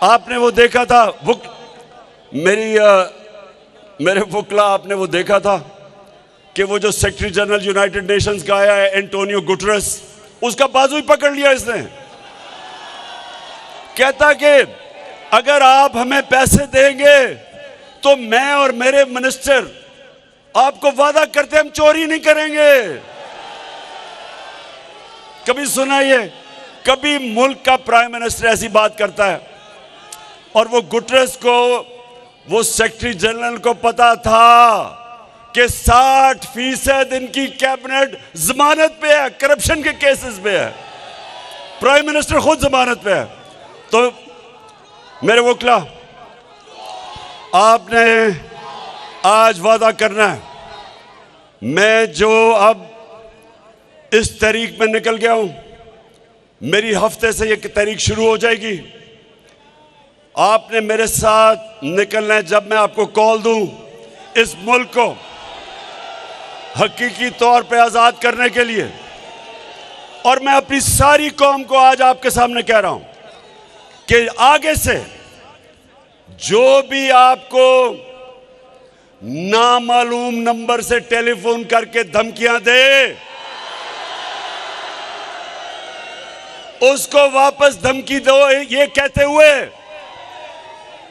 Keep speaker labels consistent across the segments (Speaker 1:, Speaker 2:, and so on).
Speaker 1: आपने वो देखा था, वो मेरे वुकला, आपने वो देखा था कि वो जो सेक्रेटरी जनरल यूनाइटेड नेशंस का आया है एंटोनियो गुटरेस, उसका बाजू ही पकड़ लिया इसने। कहता कि अगर आप हमें पैसे देंगे तो मैं और मेरे मिनिस्टर आपको वादा करते हम चोरी नहीं करेंगे। कभी सुना ये? कभी मुल्क का प्राइम मिनिस्टर ऐसी बात करता है? और वो गुटरेस को, वो सेक्रेटरी जनरल को पता था कि 60% इनकी कैबिनेट जमानत पे है, करप्शन के केसेस पे है, प्राइम मिनिस्टर खुद जमानत पे है। तो मेरे वकील, आपने आज वादा करना है, मैं जो अब इस तारीख में निकल गया हूं, मेरी हफ्ते से ये तारीख शुरू हो जाएगी, आपने मेरे साथ निकलना है। जब मैं आपको कॉल दूं इस मुल्क को हकीकी तौर पे आजाद करने के लिए, और मैं अपनी सारी कौम को आज आपके सामने कह रहा हूं कि आगे से जो भी आपको नामालूम नंबर से टेलीफोन करके धमकियां दे, उसको वापस धमकी दो ये कहते हुए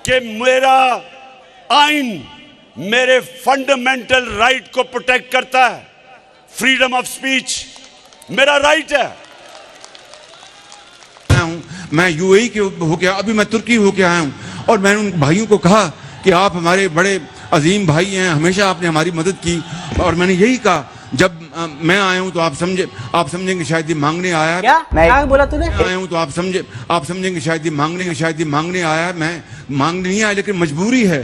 Speaker 1: कि मेरा आइन मेरे फंडामेंटल राइट को प्रोटेक्ट करता है, फ्रीडम ऑफ स्पीच मेरा राइट है।
Speaker 2: मैं यूएई के होके, अभी मैं तुर्की होके आया हूं, और मैंने उन भाइयों को कहा कि आप हमारे बड़े अजीम भाई हैं, हमेशा आपने हमारी मदद की, और मैंने यही कहा जब मैं आया हूं तो आप समझेंगे शायद ये मांगने आया है।
Speaker 3: क्या बोला तूने?
Speaker 2: आया हूं तो आप समझेंगे शायद ये मांगने आया है। मैं मांगने नहीं आया, लेकिन मजबूरी है।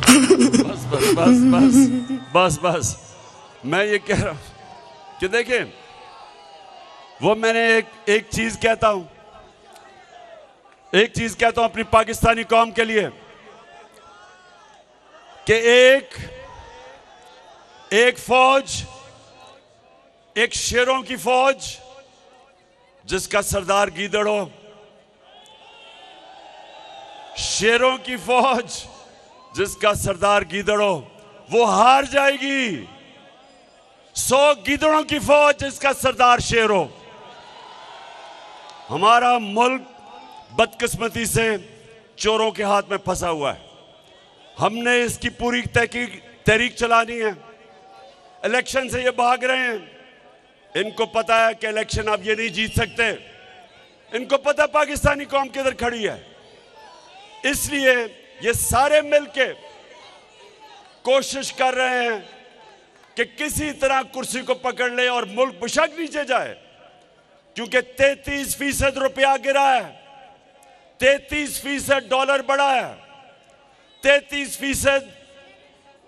Speaker 1: बस बस बस बस बस बस मैं ये कह रहा हूं कि देखिए, वो मैंने एक चीज कहता हूं अपनी पाकिस्तानी कौम के लिए कि एक फौज, एक शेरों की फौज जिसका सरदार गीदड़ हो, शेरों की फौज जिसका सरदार गीदड़ हो, वो हार जाएगी। 100 गीदड़ों की फौज जिसका सरदार शेर हो। हमारा मुल्क बदकिस्मती से चोरों के हाथ में फंसा हुआ है। हमने इसकी पूरी तहरीक चलानी है। इलेक्शन से ये भाग रहे हैं, इनको पता है कि इलेक्शन अब ये नहीं जीत सकते, इनको पता है पाकिस्तानी कौम किधर खड़ी है, इसलिए ये सारे मिलके कोशिश कर रहे हैं कि किसी तरह कुर्सी को पकड़ ले और मुल्क बेशक नीचे जाए, क्योंकि 33% रुपया गिरा है, 33% डॉलर बढ़ा है, 33%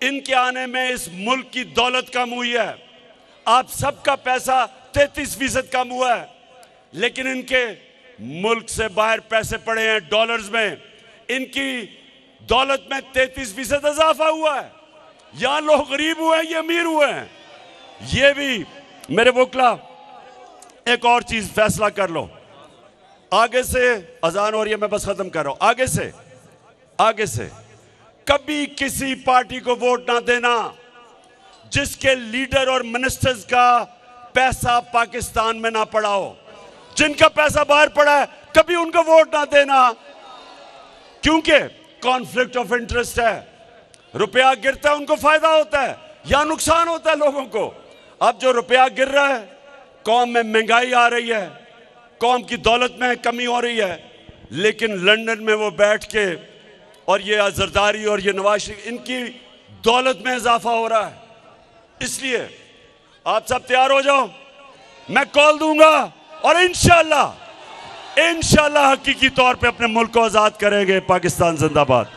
Speaker 1: इनके आने में इस मुल्क की दौलत कम हुई है। आप सबका पैसा 33% कम हुआ है, लेकिन इनके मुल्क से बाहर पैसे पड़े हैं डॉलर्स में, इनकी दौलत में 33% इजाफा हुआ है। यहां लोग गरीब हुए हैं, ये अमीर हुए हैं। ये भी मेरे वकीला, एक और चीज फैसला कर लो, आगे से अजान हो रही है, मैं बस खत्म कर रहा हूं, आगे से कभी किसी पार्टी को वोट ना देना जिसके लीडर और मिनिस्टर्स का पैसा पाकिस्तान में ना पड़ा हो। जिनका पैसा बाहर पड़ा है, कभी उनको वोट ना देना, क्योंकि कॉन्फ्लिक्ट ऑफ इंटरेस्ट है। रुपया गिरता है, उनको फायदा होता है या नुकसान होता है लोगों को। अब जो रुपया गिर रहा है, कौम में महंगाई आ रही है, कौम की दौलत में कमी हो रही है, लेकिन लंदन में वो बैठ के और ये जरदारी और ये नवाज शरीफ, इनकी दौलत में इजाफा हो रहा है। इसलिए आप सब तैयार हो जाओ, मैं कॉल दूंगा और इंशाल्लाह हकीकी तौर पे अपने मुल्क को आजाद करेंगे। पाकिस्तान जिंदाबाद।